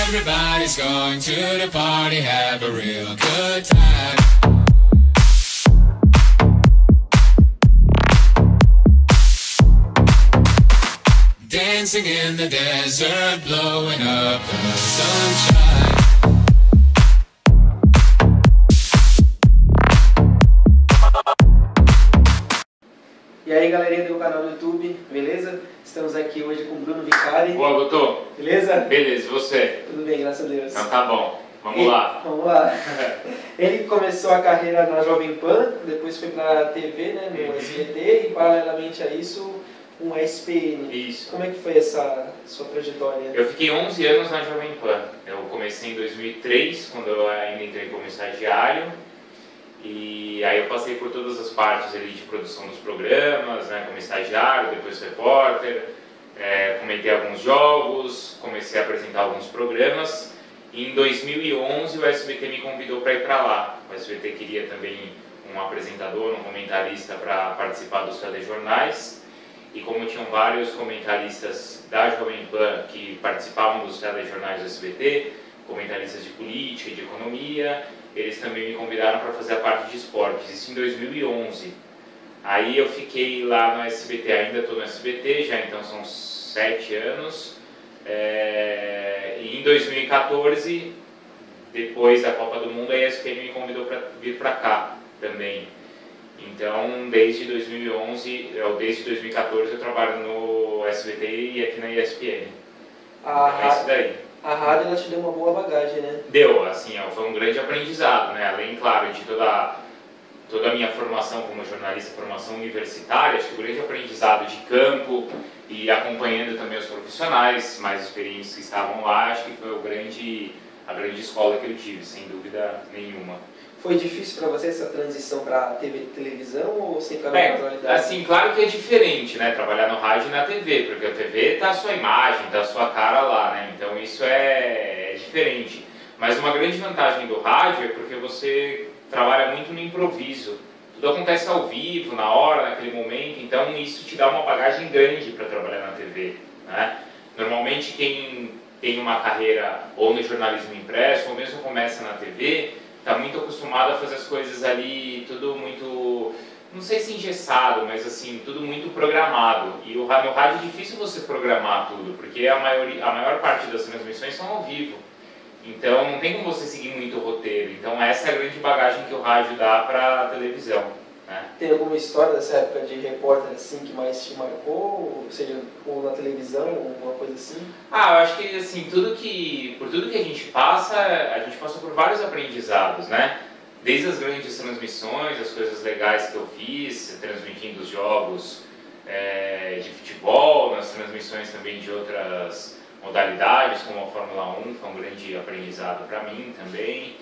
Everybody's going to the party, have a real good time. Dancing in the desert, blowing up the sunshine. E aí, galerinha do canal do YouTube, beleza? Estamos aqui hoje com o Bruno Vicari. Boa, Gotô. Beleza? Beleza, e você? Tudo bem, graças a Deus. Então tá bom, vamos lá. Vamos lá. Ele começou a carreira na Jovem Pan, depois foi pra TV, né, no SBT, e paralelamente a isso, um SPN. Isso. Como é que foi essa sua trajetória? Eu fiquei 11 anos na Jovem Pan. Eu comecei em 2003, quando eu ainda entrei como estagiário. E aí eu passei por todas as partes ali de produção dos programas, né, como estagiário, depois repórter, comentei alguns jogos, comecei a apresentar alguns programas. E em 2011 o SBT me convidou para ir para lá. O SBT queria também um apresentador, um comentarista para participar dos telejornais. E como tinham vários comentaristas da Jovem Pan que participavam dos telejornais do SBT, comentaristas de política e de economia, eles também me convidaram para fazer a parte de esportes, isso em 2011. Aí eu fiquei lá no SBT, ainda estou no SBT, já então são 7 anos. E em 2014, depois da Copa do Mundo, a ESPN me convidou para vir para cá também. Então, desde 2014 eu trabalho no SBT e aqui na ESPN. Então é isso daí. A rádio ela te deu uma boa bagagem, né? Deu, assim, foi um grande aprendizado, né? Além, claro, de toda a minha formação como jornalista, formação universitária, acho que o grande aprendizado de campo e acompanhando também os profissionais mais experientes que estavam lá, acho que foi a grande escola que eu tive, sem dúvida nenhuma. Foi difícil para você essa transição para televisão ou sempre com a naturalidade? Assim, claro que é diferente, né? Trabalhar no rádio e na TV, porque a TV tá a sua imagem, tá a sua cara lá, né? Então isso é diferente. Mas uma grande vantagem do rádio é porque você trabalha muito no improviso. Tudo acontece ao vivo, na hora, naquele momento, então isso te dá uma bagagem grande para trabalhar na TV, né? Normalmente quem tem uma carreira ou no jornalismo impresso ou mesmo começa na TV, está muito acostumado a fazer as coisas ali, tudo muito, não sei se engessado, mas assim, tudo muito programado. E no rádio é difícil você programar tudo, porque a maior parte das transmissões são ao vivo. Então não tem como você seguir muito o roteiro. Então essa é a grande bagagem que o rádio dá para a televisão, né? Tem alguma história dessa época de repórter assim que mais te marcou? Ou seja, ou na televisão, ou alguma coisa assim? Eu acho que assim, por tudo que a gente passa por vários aprendizados, né? Desde as grandes transmissões, as coisas legais que eu fiz, transmitindo os jogos de futebol, nas transmissões também de outras modalidades, como a Fórmula 1, foi um grande aprendizado para mim também.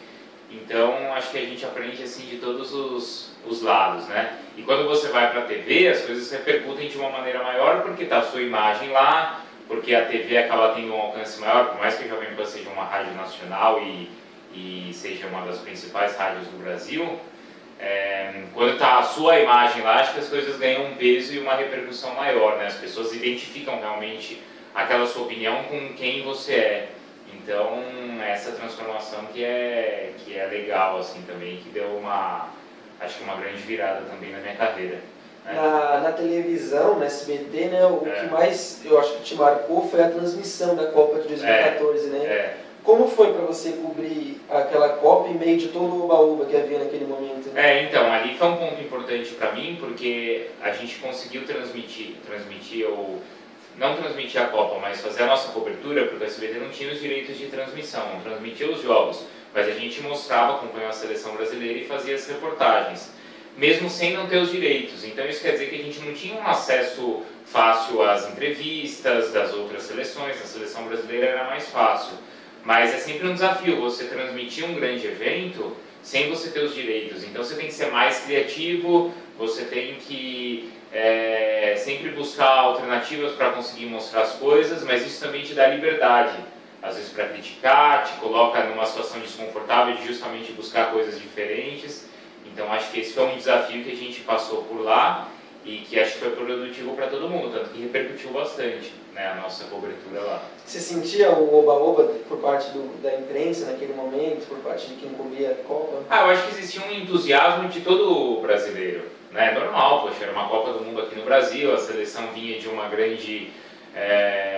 Então, acho que a gente aprende assim de todos os lados, né? E quando você vai para a TV, as coisas repercutem de uma maneira maior porque está a sua imagem lá, porque a TV acaba tendo um alcance maior, por mais que a Jovem Pan seja uma rádio nacional e seja uma das principais rádios do Brasil, quando está a sua imagem lá, acho que as coisas ganham um peso e uma repercussão maior, né? As pessoas identificam realmente aquela sua opinião com quem você é. Então, essa transformação que é legal, assim, também, que deu acho que uma grande virada também na minha carreira. Né? Na televisão, na SBT, né, o que mais, eu acho que te marcou foi a transmissão da Copa de 2014, né? Como foi para você cobrir aquela Copa em meio de todo o oba-oba que havia naquele momento? Então, ali foi um ponto importante para mim, porque a gente conseguiu não transmitir a Copa, mas fazer a nossa cobertura, porque a SBT não tinha os direitos de transmissão, não transmitia os jogos, mas a gente mostrava, acompanhava a seleção brasileira e fazia as reportagens, mesmo sem não ter os direitos. Então isso quer dizer que a gente não tinha um acesso fácil às entrevistas das outras seleções, a seleção brasileira era mais fácil. Mas é sempre um desafio você transmitir um grande evento sem você ter os direitos. Então você tem que ser mais criativo, você tem que sempre buscar alternativas para conseguir mostrar as coisas, mas isso também te dá liberdade, às vezes para criticar, te coloca numa situação desconfortável de justamente buscar coisas diferentes. Então acho que esse foi um desafio que a gente passou por lá e que acho que foi produtivo para todo mundo, tanto que repercutiu bastante, né, a nossa cobertura lá. Você sentia o oba-oba por parte da imprensa naquele momento, por parte de quem cobria a Copa? Eu acho que existia um entusiasmo de todo brasileiro, né, normal, poxa, era uma Copa do Mundo aqui no Brasil, a seleção vinha de uma grande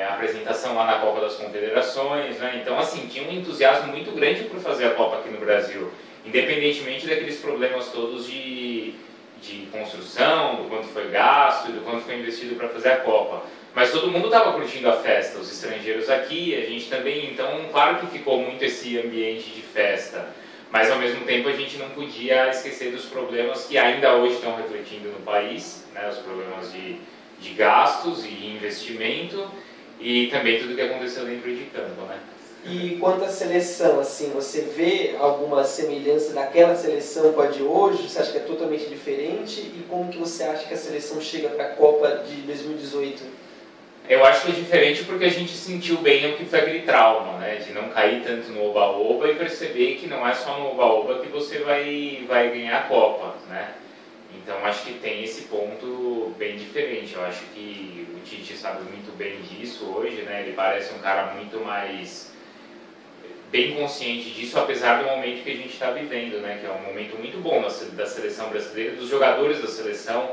apresentação lá na Copa das Confederações, né, então assim, tinha um entusiasmo muito grande por fazer a Copa aqui no Brasil, independentemente daqueles problemas todos de construção, do quanto foi gasto e do quanto foi investido para fazer a Copa. Mas todo mundo estava curtindo a festa, os estrangeiros aqui, a gente também, então claro que ficou muito esse ambiente de festa, mas ao mesmo tempo a gente não podia esquecer dos problemas que ainda hoje estão refletindo no país, né, os problemas de gastos e investimento e também tudo que aconteceu dentro de campo, né? E quanto à seleção, assim, você vê alguma semelhança daquela seleção com a de hoje? Você acha que é totalmente diferente? E como que você acha que a seleção chega para a Copa de 2018? Eu acho que é diferente porque a gente sentiu bem o que foi aquele trauma, né? De não cair tanto no oba-oba e perceber que não é só no oba-oba que você vai ganhar a Copa, né? Então acho que tem esse ponto bem diferente. Eu acho que o Tite sabe muito bem disso hoje, né? Ele parece um cara muito mais bem consciente disso, apesar do momento que a gente está vivendo, né? Que é um momento muito bom da seleção brasileira, dos jogadores da seleção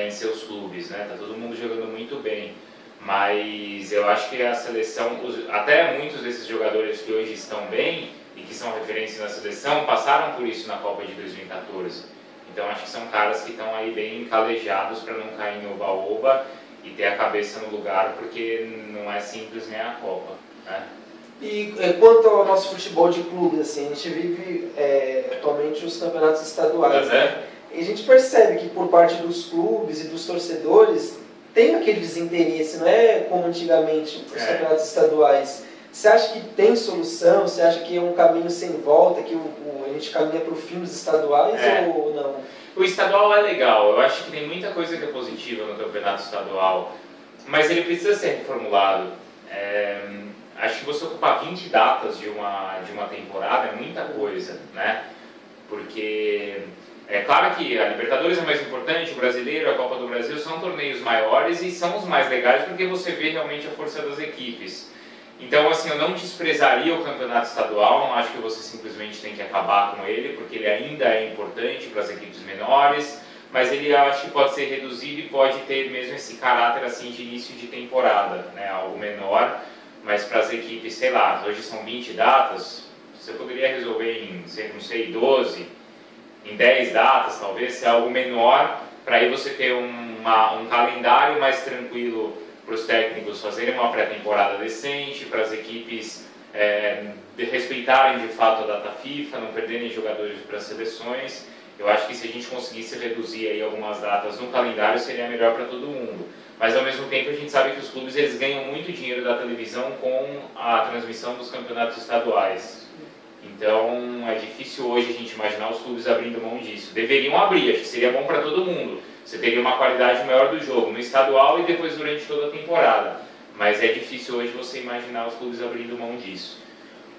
em seus clubes, né? Tá todo mundo jogando muito bem, mas eu acho que a seleção, até muitos desses jogadores que hoje estão bem e que são referência na seleção, passaram por isso na Copa de 2014. Então acho que são caras que estão aí bem calejados para não cair no oba-oba e ter a cabeça no lugar, porque não é simples ganhar a Copa, né? E quanto ao nosso futebol de clubes, assim, a gente vive atualmente os campeonatos estaduais, né? E a gente percebe que por parte dos clubes e dos torcedores tem aquele desinteresse, não é como antigamente os campeonatos estaduais. Você acha que tem solução? Você acha que é um caminho sem volta, que a gente caminha para o fim dos estaduais ou não? O estadual é legal, eu acho que tem muita coisa que é positiva no campeonato estadual, mas ele precisa ser reformulado. Acho que você ocupar 20 datas de uma temporada é muita coisa, né? Porque é claro que a Libertadores é mais importante, o Brasileiro, a Copa do Brasil são torneios maiores e são os mais legais porque você vê realmente a força das equipes. Então, assim, eu não desprezaria o campeonato estadual, não acho que você simplesmente tem que acabar com ele, porque ele ainda é importante para as equipes menores, mas ele acho que pode ser reduzido e pode ter mesmo esse caráter assim de início de temporada, né? Algo menor. Mas para as equipes, sei lá, hoje são 20 datas, você poderia resolver em, não sei, 12, em 10 datas talvez, ser algo menor, para aí você ter um calendário mais tranquilo para os técnicos fazerem uma pré-temporada decente, para as equipes respeitarem de fato a data FIFA, não perderem jogadores para as seleções. Eu acho que se a gente conseguisse reduzir aí algumas datas no calendário, seria melhor para todo mundo. Mas ao mesmo tempo a gente sabe que os clubes eles ganham muito dinheiro da televisão com a transmissão dos campeonatos estaduais. Então é difícil hoje a gente imaginar os clubes abrindo mão disso. Deveriam abrir, acho que seria bom para todo mundo. Você teria uma qualidade maior do jogo no estadual e depois durante toda a temporada. Mas é difícil hoje você imaginar os clubes abrindo mão disso.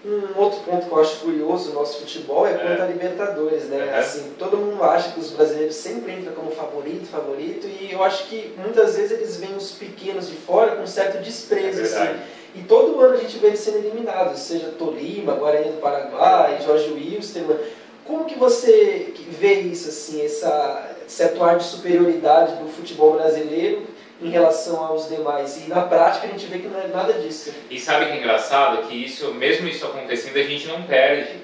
Um outro ponto que eu acho curioso no nosso futebol é quanto à Libertadores, né? Assim, todo mundo acha que os brasileiros sempre entram como favorito, e eu acho que muitas vezes eles veem os pequenos de fora com certo desprezo, assim. E todo ano a gente vê eles sendo eliminados, seja Tolima, Guarani do Paraguai, Jorge Wilstermann. Como que você vê isso, assim, esse atuar de superioridade do futebol brasileiro em relação aos demais? E na prática a gente vê que não é nada disso. E sabe que é engraçado? Que isso, mesmo isso acontecendo, a gente não perde,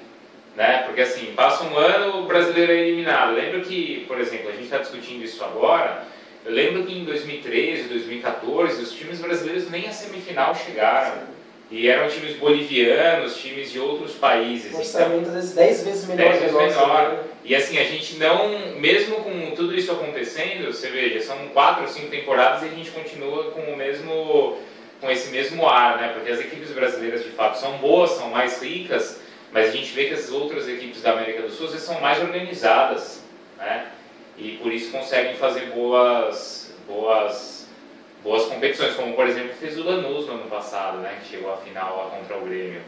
né? Porque assim, passa um ano, o brasileiro é eliminado. Lembro que, por exemplo, a gente está discutindo isso agora, eu lembro que em 2013, 2014, os times brasileiros nem à semifinal chegaram. E eram times bolivianos, times de outros países. O orçamento às vezes 10 vezes menor. 10 vezes menor. E assim, a gente não, mesmo com tudo isso acontecendo, você veja, são 4 ou 5 temporadas e a gente continua com esse mesmo ar, né? Porque as equipes brasileiras de fato são boas, são mais ricas, mas a gente vê que as outras equipes da América do Sul às vezes são mais organizadas, né? E por isso conseguem fazer boas competições, como por exemplo fez o Lanús no ano passado, né, que chegou à final lá contra o Grêmio.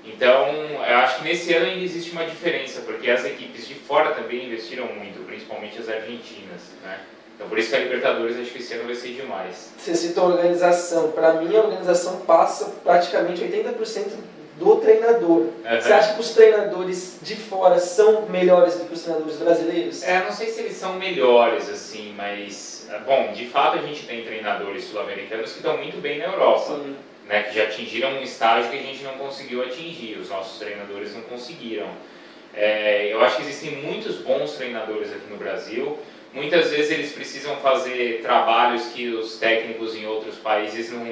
Então, eu acho que nesse ano ainda existe uma diferença, porque as equipes de fora também investiram muito, principalmente as argentinas, né? Então por isso que a Libertadores acho que esse ano vai ser demais. Você citou a organização. Para mim, a organização passa praticamente 80% do treinador. Você acha que os treinadores de fora são melhores do que os treinadores brasileiros? Não sei se eles são melhores, assim, mas... Bom, de fato a gente tem treinadores sul-americanos que estão muito bem na Europa, né, que já atingiram um estágio que a gente não conseguiu atingir, os nossos treinadores não conseguiram. Eu acho que existem muitos bons treinadores aqui no Brasil. Muitas vezes eles precisam fazer trabalhos que os técnicos em outros países não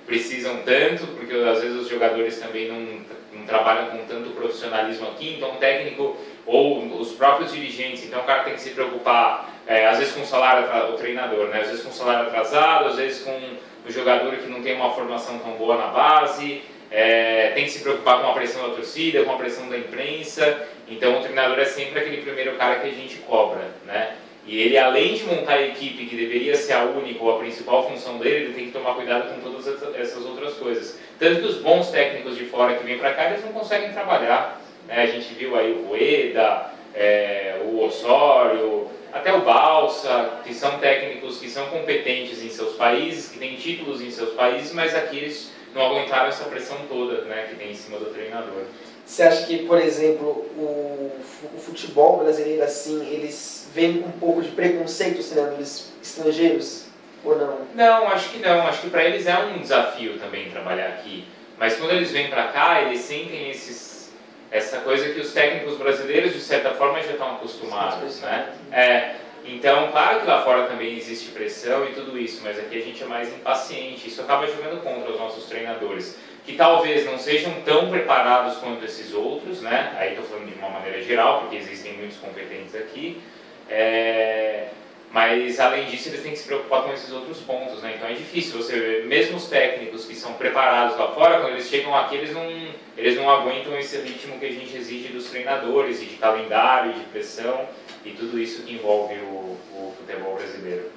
precisam tanto, porque às vezes os jogadores também não trabalham com tanto profissionalismo aqui, então o técnico ou os próprios dirigentes, então o cara tem que se preocupar, às vezes com o salário, o treinador, né? Às vezes com o salário atrasado, às vezes com o jogador que não tem uma formação tão boa na base, tem que se preocupar com a pressão da torcida, com a pressão da imprensa, então o treinador é sempre aquele primeiro cara que a gente cobra, né? E ele, além de montar a equipe, que deveria ser a única ou a principal função dele, ele tem que tomar cuidado com todas essas outras coisas. Tanto que os bons técnicos de fora que vêm para cá, eles não conseguem trabalhar, né? A gente viu aí o Rueda, o Osório, até o Balsa, que são técnicos que são competentes em seus países, que têm títulos em seus países, mas aqui eles não aguentaram essa pressão toda, né, que tem em cima do treinador. Você acha que, por exemplo, o futebol brasileiro, assim, eles veem com um pouco de preconceito os treinadores estrangeiros, ou não? Não, acho que não. Acho que para eles é um desafio também trabalhar aqui. Mas quando eles vêm para cá, eles sentem essa coisa que os técnicos brasileiros, de certa forma, já estão acostumados, né? Então, claro que lá fora também existe pressão e tudo isso, mas aqui a gente é mais impaciente. Isso acaba jogando contra os nossos treinadores, que talvez não sejam tão preparados quanto esses outros, né? Aí estou falando de uma maneira geral, porque existem muitos competentes aqui. Mas, além disso, eles têm que se preocupar com esses outros pontos, né? Então é difícil você ver, mesmo os técnicos que são preparados lá fora, quando eles chegam aqui, eles não aguentam esse ritmo que a gente exige dos treinadores, e de calendário, de pressão, e tudo isso que envolve o futebol brasileiro.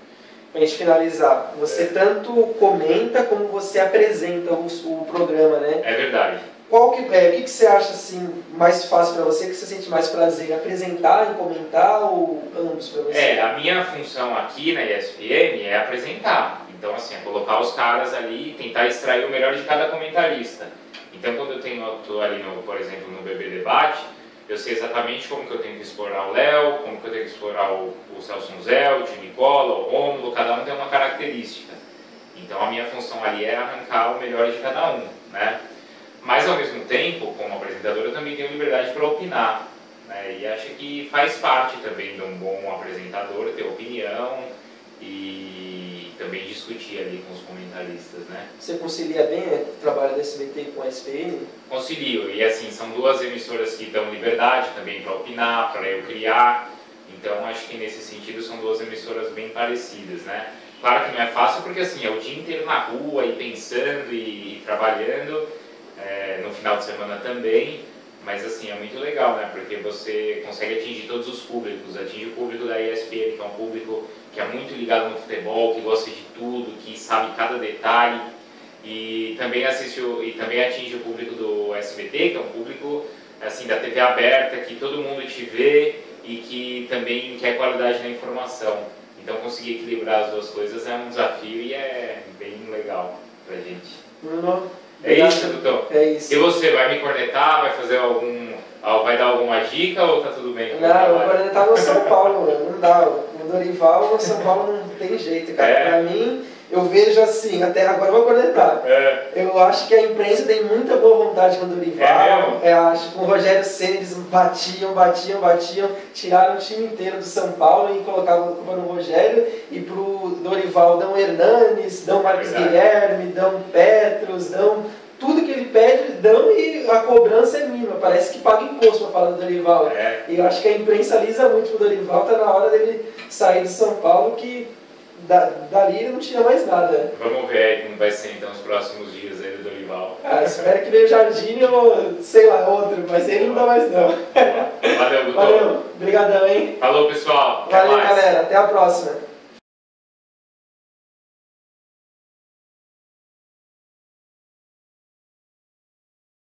Para a gente finalizar, você tanto comenta como você apresenta o programa, né? É verdade. O que você acha assim, mais fácil para você, que você sente mais prazer? Apresentar, em comentar ou ambos para você? A minha função aqui na ESPN é apresentar. Então, assim, é colocar os caras ali e tentar extrair o melhor de cada comentarista. Então, quando eu estou ali, por exemplo, no BB Debate, eu sei exatamente como que eu tenho que explorar o Léo, como que eu tenho que explorar o Celso Zé, o Tio Nicola, o Rômulo, cada um tem uma característica. Então, a minha função ali é arrancar o melhor de cada um, né? Mas, ao mesmo tempo, como apresentador, eu também tenho liberdade para opinar, né? E acho que faz parte também de um bom apresentador ter opinião e também discutir ali com os comentaristas, né? Você concilia bem o trabalho da SBT com a ESPN? Concilio, e assim, são duas emissoras que dão liberdade também para opinar, para eu criar, então acho que nesse sentido são duas emissoras bem parecidas, né? Claro que não é fácil porque assim, é o dia inteiro na rua e pensando e trabalhando, no final de semana também, mas assim, é muito legal, né? Porque você consegue atingir todos os públicos, atinge o público da ESPN, que é um público que é muito ligado no futebol, que gosta de tudo, que sabe cada detalhe, e também atinge o público do SBT, que é um público assim, da TV aberta, que todo mundo te vê e que também quer qualidade na informação. Então conseguir equilibrar as duas coisas é um desafio e é bem legal pra gente. Bruno, é isso, doutor? É isso. E você, vai me cornetar, vai fazer vai dar alguma dica ou tá tudo bem? Não, eu vou cornetar no São Paulo, não dá. O Dorival, no São Paulo não tem jeito, cara. Pra mim, eu vejo assim, até agora eu vou cornetar. Eu acho que a imprensa tem muita boa vontade com o Dorival. Acho que com o Rogério Ceni eles batiam, tiraram o time inteiro do São Paulo e colocavam a culpa no Rogério. E pro Dorival dão Hernanes, dão Marcos Guilherme, dão Petros, dão tudo que ele pede, eles dão e a cobrança é mínima. Parece que paga imposto para falar do Dorival. E eu acho que a imprensa alisa muito pro Dorival, tá na hora dele sair do São Paulo, que dali ele não tira mais nada. Vamos ver aí como vai ser então os próximos dias aí do Dorival. Espero que venha o Jardine ou sei lá, outro, mas ele não dá mais não. Valeu, doutor. Valeu, obrigadão, hein? Falou, pessoal. Valeu, galera, até a próxima.